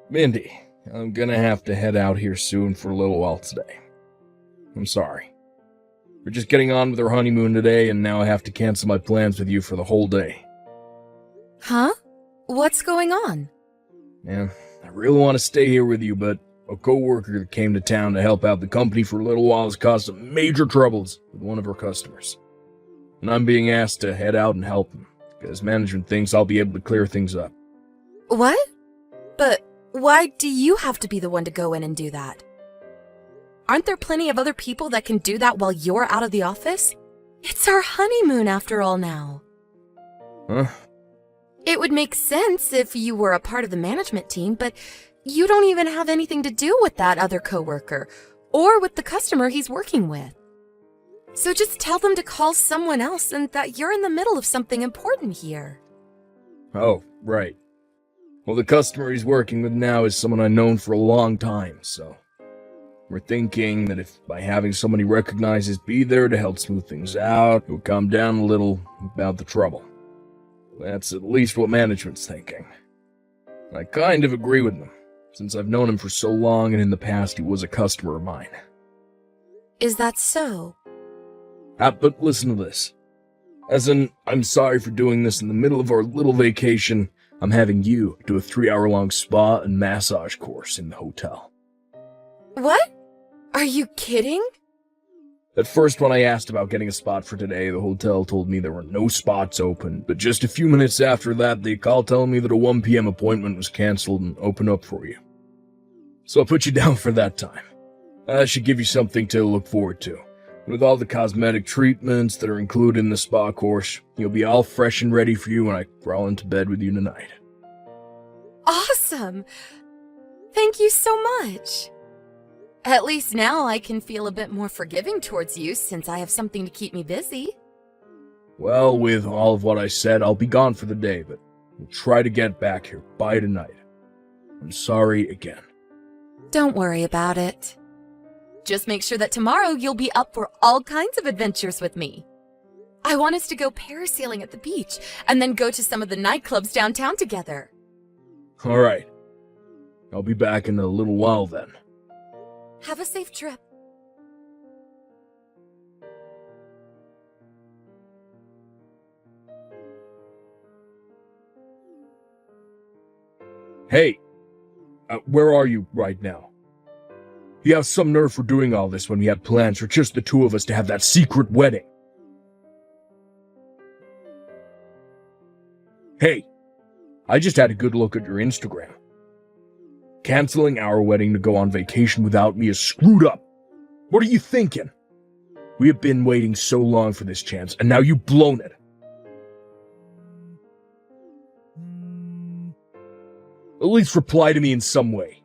Mindy, I'm gonna have to head out here soon for a little while today. I'm sorry. We're just getting on with our honeymoon today, and now I have to cancel my plans with you for the whole day. Huh? What's going on? Yeah, I really want to stay here with you, but a coworker that came to town to help out the company for a little while has caused some major troubles with one of our customers. And I'm being asked to head out and help him, because management thinks I'll be able to clear things up. What? But why do you have to be the one to go in and do that? Aren't there plenty of other people that can do that while you're out of the office? It's our honeymoon after all now. Huh? It would make sense if you were a part of the management team, but you don't even have anything to do with that other coworker or with the customer he's working with. So just tell them to call someone else and that you're in the middle of something important here. Oh, right. Well, the customer he's working with now is someone I've known for a long time, so we're thinking that if by having someone he recognizes be there to help smooth things out, it will calm down a little about the trouble. That's at least what management's thinking. I kind of agree with them, since I've known him for so long and in the past he was a customer of mine. Is that so? But listen to this. As in, I'm sorry for doing this in the middle of our little vacation. I'm having you do a 3-hour-long spa and massage course in the hotel. What? Are you kidding? At first, when I asked about getting a spot for today, the hotel told me there were no spots open, but just a few minutes after that, they called telling me that a 1 p.m. appointment was canceled and opened up for you. So I put you down for that time. That should give you something to look forward to. With all the cosmetic treatments that are included in the spa course, you'll be all fresh and ready for you when I crawl into bed with you tonight. Awesome! Thank you so much. At least now I can feel a bit more forgiving towards you since I have something to keep me busy. Well, with all of what I said, I'll be gone for the day, but we'll try to get back here by tonight. I'm sorry again. Don't worry about it. Just make sure that tomorrow you'll be up for all kinds of adventures with me. I want us to go parasailing at the beach and then go to some of the nightclubs downtown together. All right. I'll be back in a little while then. Have a safe trip. Hey, where are you right now? You have some nerve for doing all this when we had plans for just the two of us to have that secret wedding. Hey, I just had a good look at your Instagram. Canceling our wedding to go on vacation without me is screwed up. What are you thinking? We have been waiting so long for this chance, and now you've blown it. At least reply to me in some way.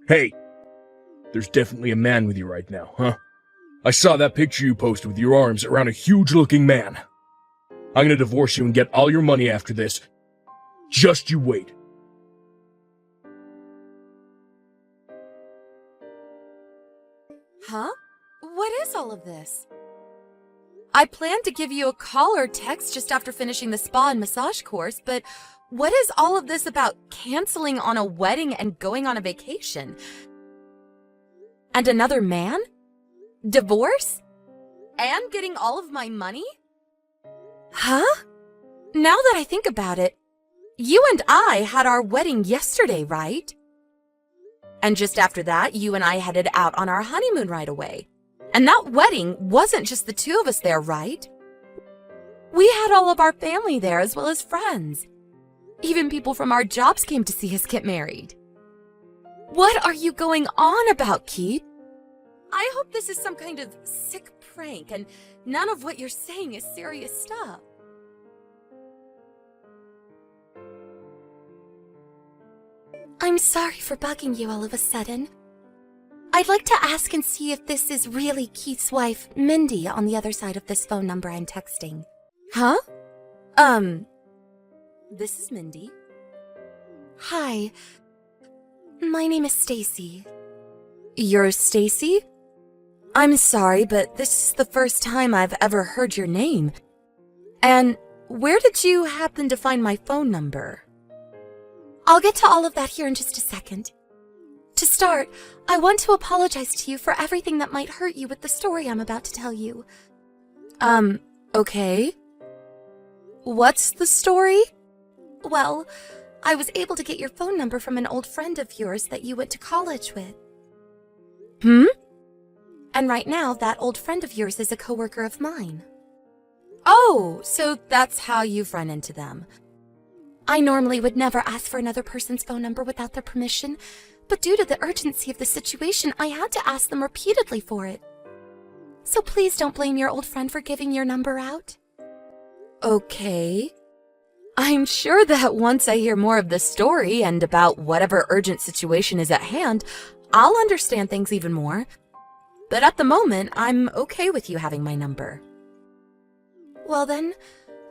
Hey, there's definitely a man with you right now, huh? I saw that picture you posted with your arms around a huge-looking man. I'm gonna divorce you and get all your money after this. Just you wait. Huh? What is all of this? I planned to give you a call or text just after finishing the spa and massage course, but what is all of this about canceling on a wedding and going on a vacation? And another man? Divorce? And getting all of my money? Huh? Now that I think about it, you and I had our wedding yesterday, right? And just after that, you and I headed out on our honeymoon right away. And that wedding wasn't just the two of us there, right? We had all of our family there as well as friends. Even people from our jobs came to see us get married. What are you going on about, Keith? I hope this is some kind of sick prank and none of what you're saying is serious stuff. I'm sorry for bugging you all of a sudden. I'd like to ask and see if this is really Keith's wife, Mindy, on the other side of this phone number I'm texting. Huh? This is Mindy. Hi. My name is Stacy. You're Stacy? I'm sorry, but this is the first time I've ever heard your name. And where did you happen to find my phone number? I'll get to all of that here in just a second. To start, I want to apologize to you for everything that might hurt you with the story I'm about to tell you. Okay. What's the story? Well, I was able to get your phone number from an old friend of yours that you went to college with. And right now, that old friend of yours is a coworker of mine. Oh, so that's how you've run into them. I normally would never ask for another person's phone number without their permission, but due to the urgency of the situation, I had to ask them repeatedly for it. So please don't blame your old friend for giving your number out. Okay. I'm sure that once I hear more of the story and about whatever urgent situation is at hand, I'll understand things even more. But at the moment, I'm okay with you having my number. Well then,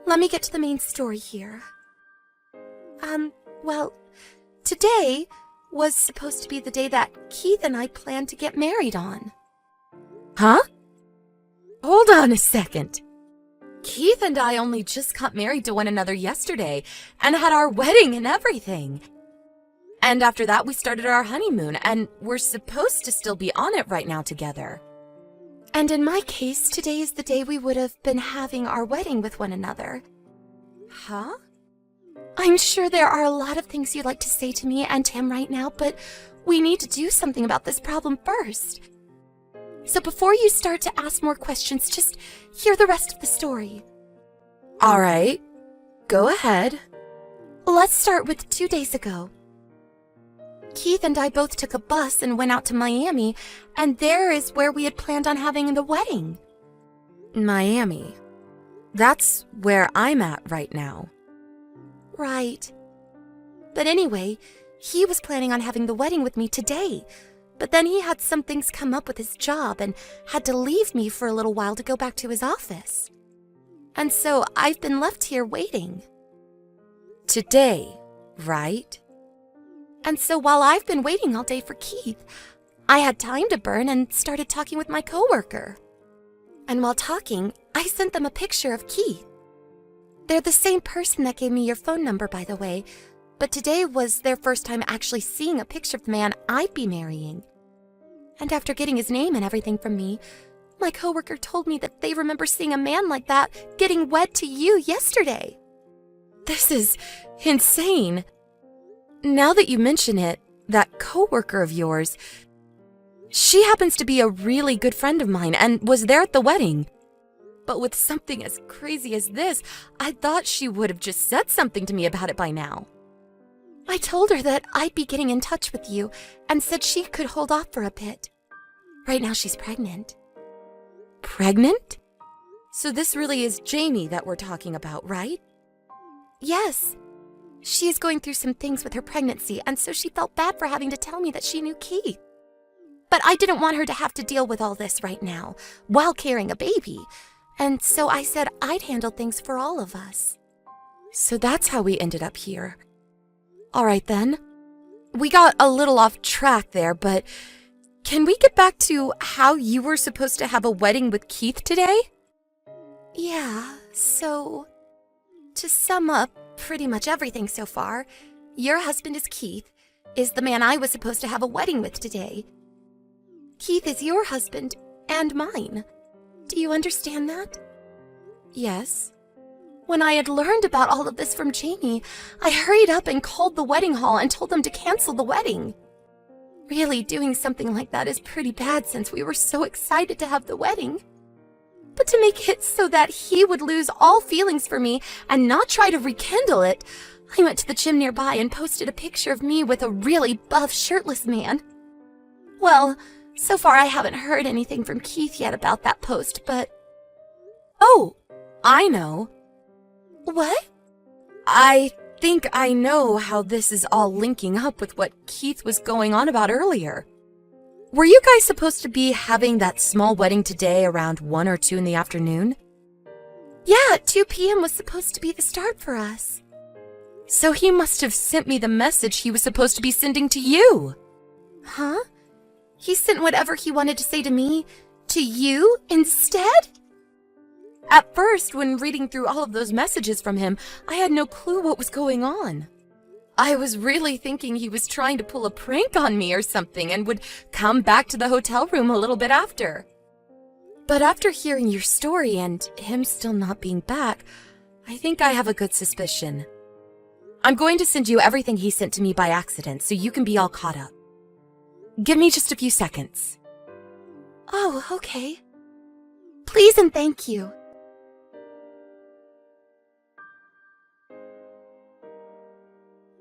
let me get to the main story here. Well, today was supposed to be the day that Keith and I planned to get married on. Huh? Hold on a second. Keith and I only just got married to one another yesterday and had our wedding and everything. And after that, we started our honeymoon, and we're supposed to still be on it right now together. And in my case, today is the day we would have been having our wedding with one another. Huh? I'm sure there are a lot of things you'd like to say to me and Tim right now, but we need to do something about this problem first. So before you start to ask more questions, just hear the rest of the story. All right, go ahead. Let's start with 2 days ago. Keith and I both took a bus and went out to Miami, and there is where we had planned on having the wedding. Miami. That's where I'm at right now. Right. But anyway, he was planning on having the wedding with me today, but then he had some things come up with his job and had to leave me for a little while to go back to his office. And so I've been left here waiting. Today, right? And so while I've been waiting all day for Keith, I had time to burn and started talking with my coworker. And while talking, I sent them a picture of Keith. They're the same person that gave me your phone number, by the way, but today was their first time actually seeing a picture of the man I'd be marrying. And after getting his name and everything from me, my coworker told me that they remember seeing a man like that getting wed to you yesterday. This is insane. Now that you mention it, that coworker of yours, she happens to be a really good friend of mine and was there at the wedding. But with something as crazy as this, I thought she would have just said something to me about it by now. I told her that I'd be getting in touch with you and said she could hold off for a bit. Right now she's pregnant. Pregnant? So this really is Jamie that we're talking about, right? Yes. She is going through some things with her pregnancy, and so she felt bad for having to tell me that she knew Keith. But I didn't want her to have to deal with all this right now, while carrying a baby, and so I said I'd handle things for all of us. So that's how we ended up here. All right then. We got a little off track there, but can we get back to how you were supposed to have a wedding with Keith today? Yeah, so to sum up pretty much everything so far, your husband is Keith, is the man I was supposed to have a wedding with today. Keith is your husband and mine. Do you understand that? Yes. When I had learned about all of this from Jamie, I hurried up and called the wedding hall and told them to cancel the wedding. Really, doing something like that is pretty bad since we were so excited to have the wedding. But to make it so that he would lose all feelings for me and not try to rekindle it, I went to the gym nearby and posted a picture of me with a really buff shirtless man. Well, so far I haven't heard anything from Keith yet about that post, but... Oh, I know. What? I think I know how this is all linking up with what Keith was going on about earlier. Were you guys supposed to be having that small wedding today around 1 or 2 in the afternoon? Yeah, 2 p.m. was supposed to be the start for us. So he must have sent me the message he was supposed to be sending to you. Huh? He sent whatever he wanted to say to me to you instead? At first, when reading through all of those messages from him, I had no clue what was going on. I was really thinking he was trying to pull a prank on me or something and would come back to the hotel room a little bit after. But after hearing your story and him still not being back, I think I have a good suspicion. I'm going to send you everything he sent to me by accident so you can be all caught up. Give me just a few seconds. Oh, okay. Please and thank you.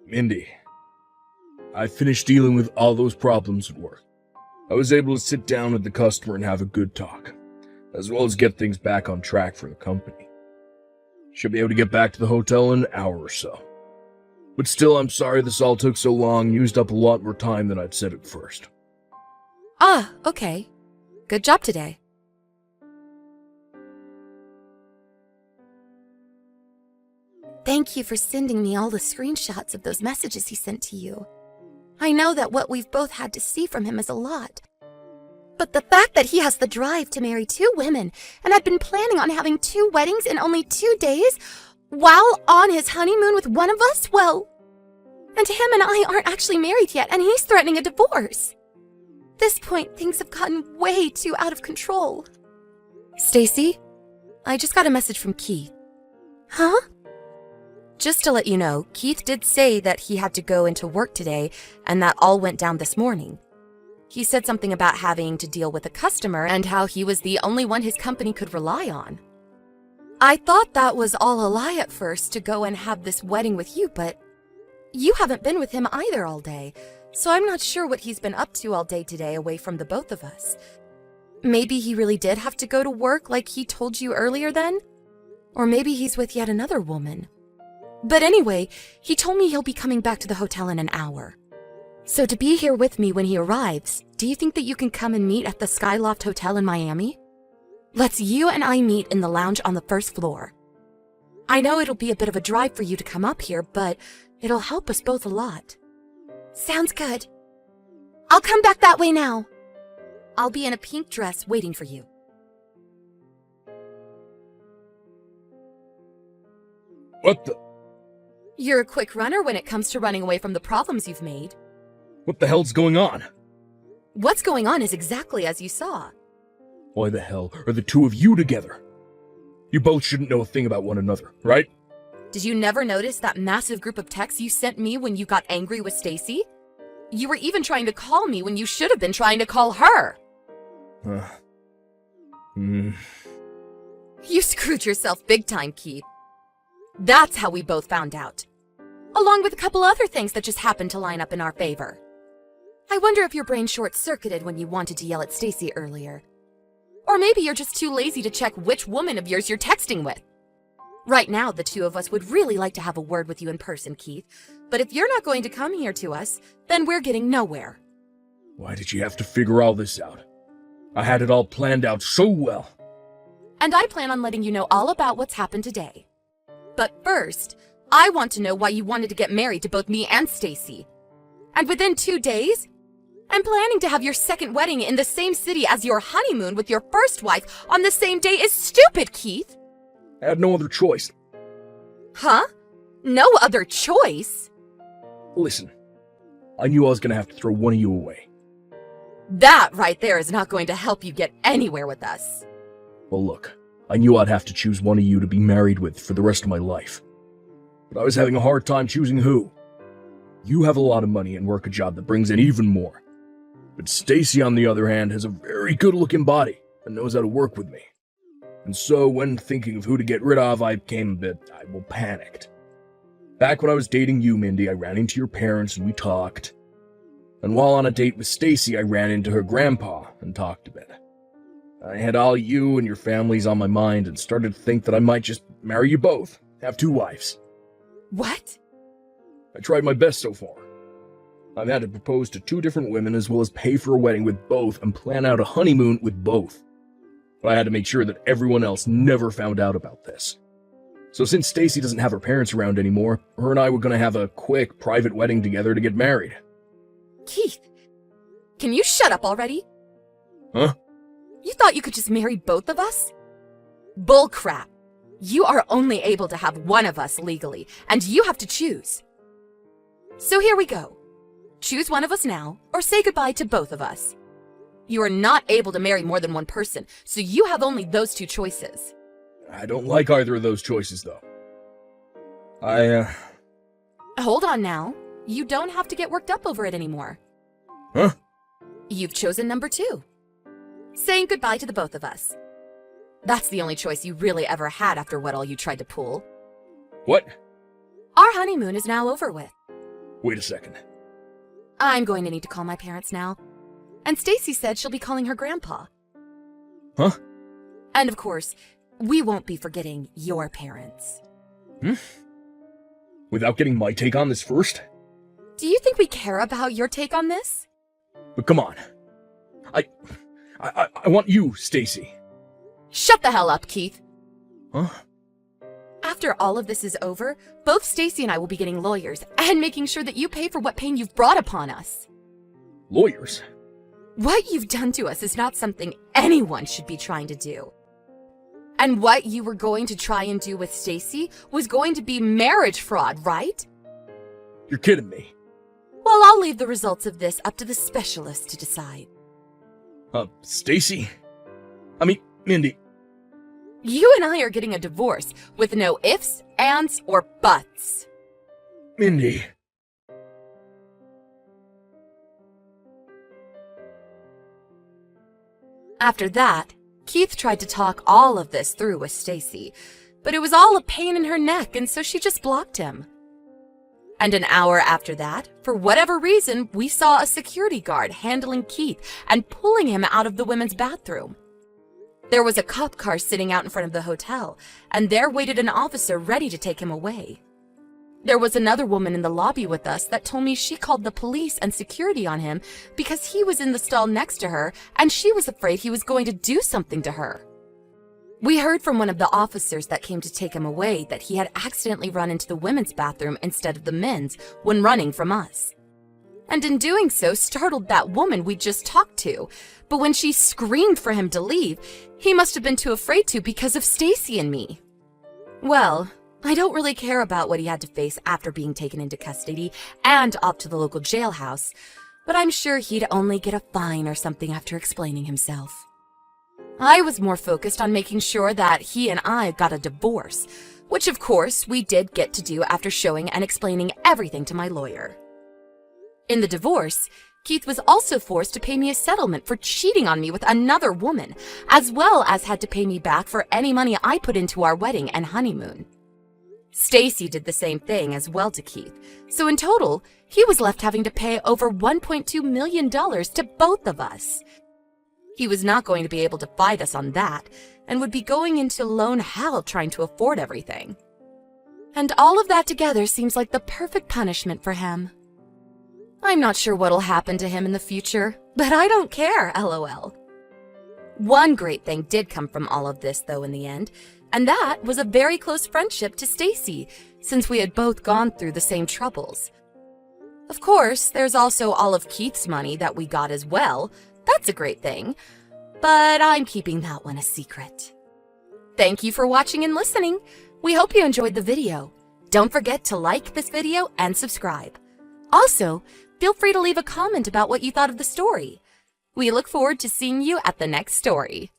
Mindy, I finished dealing with all those problems at work. I was able to sit down with the customer and have a good talk, as well as get things back on track for the company. Should be able to get back to the hotel in an hour or so. But still, I'm sorry this all took so long and used up a lot more time than I'd said at first. Ah, okay. Good job today. Thank you for sending me all the screenshots of those messages he sent to you. I know that what we've both had to see from him is a lot. But the fact that he has the drive to marry 2 women and had been planning on having 2 weddings in only 2 days while on his honeymoon with one of us, well... And him and I aren't actually married yet, and he's threatening a divorce. At this point, things have gotten way too out of control. Stacy, I just got a message from Keith. Huh? Just to let you know, Keith did say that he had to go into work today and that all went down this morning. He said something about having to deal with a customer and how he was the only one his company could rely on. I thought that was all a lie at first to go and have this wedding with you, but you haven't been with him either all day, so I'm not sure what he's been up to all day today away from the both of us. Maybe he really did have to go to work like he told you earlier then? Or maybe he's with yet another woman. But anyway, he told me he'll be coming back to the hotel in an hour. So to be here with me when he arrives, do you think that you can come and meet at the Skyloft Hotel in Miami? Let's you and I meet in the lounge on the 1st floor. I know it'll be a bit of a drive for you to come up here, but it'll help us both a lot. Sounds good. I'll come back that way now. I'll be in a pink dress waiting for you. What the? You're a quick runner when it comes to running away from the problems you've made. What the hell's going on? What's going on is exactly as you saw. Why the hell are the 2 of you together? You both shouldn't know a thing about one another, right? Did you never notice that massive group of texts you sent me when you got angry with Stacy? You were even trying to call me when you should have been trying to call her. You screwed yourself big time, Keith. That's how we both found out. Along with a couple other things that just happened to line up in our favor. I wonder if your brain short-circuited when you wanted to yell at Stacy earlier. Or maybe you're just too lazy to check which woman of yours you're texting with. Right now, the 2 of us would really like to have a word with you in person, Keith. But if you're not going to come here to us, then we're getting nowhere. Why did you have to figure all this out? I had it all planned out so well. And I plan on letting you know all about what's happened today. But first, I want to know why you wanted to get married to both me and Stacy. And within 2 days, I'm planning to have your second wedding in the same city as your honeymoon with your first wife on the same day is stupid, Keith. I had no other choice. Huh? No other choice? Listen, I knew I was gonna have to throw one of you away. That right there is not going to help you get anywhere with us. Well, look, I knew I'd have to choose one of you to be married with for the rest of my life. But I was having a hard time choosing who. You have a lot of money and work a job that brings in even more. But Stacy, on the other hand, has a very good-looking body and knows how to work with me. And so, when thinking of who to get rid of, I became a bit, panicked. Back when I was dating you, Mindy, I ran into your parents and we talked. And while on a date with Stacy, I ran into her grandpa and talked a bit. I had all you and your families on my mind and started to think that I might just marry you both, have 2 wives. What? I tried my best so far. I've had to propose to 2 different women as well as pay for a wedding with both and plan out a honeymoon with both. But I had to make sure that everyone else never found out about this. So since Stacy doesn't have her parents around anymore, her and I were going to have a quick private wedding together to get married. Keith, can you shut up already? Huh? You thought you could just marry both of us? Bullcrap. You are only able to have one of us legally, and you have to choose. So here we go. Choose one of us now, or say goodbye to both of us. You are not able to marry more than one person, so you have only those two choices. I don't like either of those choices, though. Hold on now. You don't have to get worked up over it anymore. Huh? You've chosen number 2. Saying goodbye to the both of us. That's the only choice you really ever had after what all you tried to pull. What? Our honeymoon is now over with. Wait a second. I'm going to need to call my parents now. And Stacy said she'll be calling her grandpa. Huh? And of course, we won't be forgetting your parents. Without getting my take on this first? Do you think we care about your take on this? But come on. I want you, Stacy. Shut the hell up, Keith. Huh? After all of this is over, both Stacy and I will be getting lawyers and making sure that you pay for what pain you've brought upon us. Lawyers? What you've done to us is not something anyone should be trying to do. And what you were going to try and do with Stacy was going to be marriage fraud, right? You're kidding me. Well, I'll leave the results of this up to the specialists to decide. Stacy? Mindy. You and I are getting a divorce with no ifs, ands, or buts. Mindy. After that, Keith tried to talk all of this through with Stacy, but it was all a pain in her neck, and so she just blocked him. And an hour after that, for whatever reason, we saw a security guard handling Keith and pulling him out of the women's bathroom. There was a cop car sitting out in front of the hotel, and there waited an officer ready to take him away. There was another woman in the lobby with us that told me she called the police and security on him because he was in the stall next to her and she was afraid he was going to do something to her. We heard from one of the officers that came to take him away that he had accidentally run into the women's bathroom instead of the men's when running from us. And in doing so, startled that woman we just talked to. But when she screamed for him to leave, he must have been too afraid to because of Stacy and me. Well, I don't really care about what he had to face after being taken into custody and off to the local jailhouse, but I'm sure he'd only get a fine or something after explaining himself. I was more focused on making sure that he and I got a divorce, which of course we did get to do after showing and explaining everything to my lawyer. In the divorce, Keith was also forced to pay me a settlement for cheating on me with another woman, as well as had to pay me back for any money I put into our wedding and honeymoon. Stacy did the same thing as well to Keith, so in total, he was left having to pay over $1.2 million to both of us. He was not going to be able to fight us on that, and would be going into loan hell trying to afford everything. And all of that together seems like the perfect punishment for him. I'm not sure what'll happen to him in the future, but I don't care, LOL. One great thing did come from all of this, though, in the end, and that was a very close friendship to Stacy, since we had both gone through the same troubles. Of course, there's also all of Keith's money that we got as well. That's a great thing, but I'm keeping that one a secret. Thank you for watching and listening. We hope you enjoyed the video. Don't forget to like this video and subscribe. Also, feel free to leave a comment about what you thought of the story. We look forward to seeing you at the next story.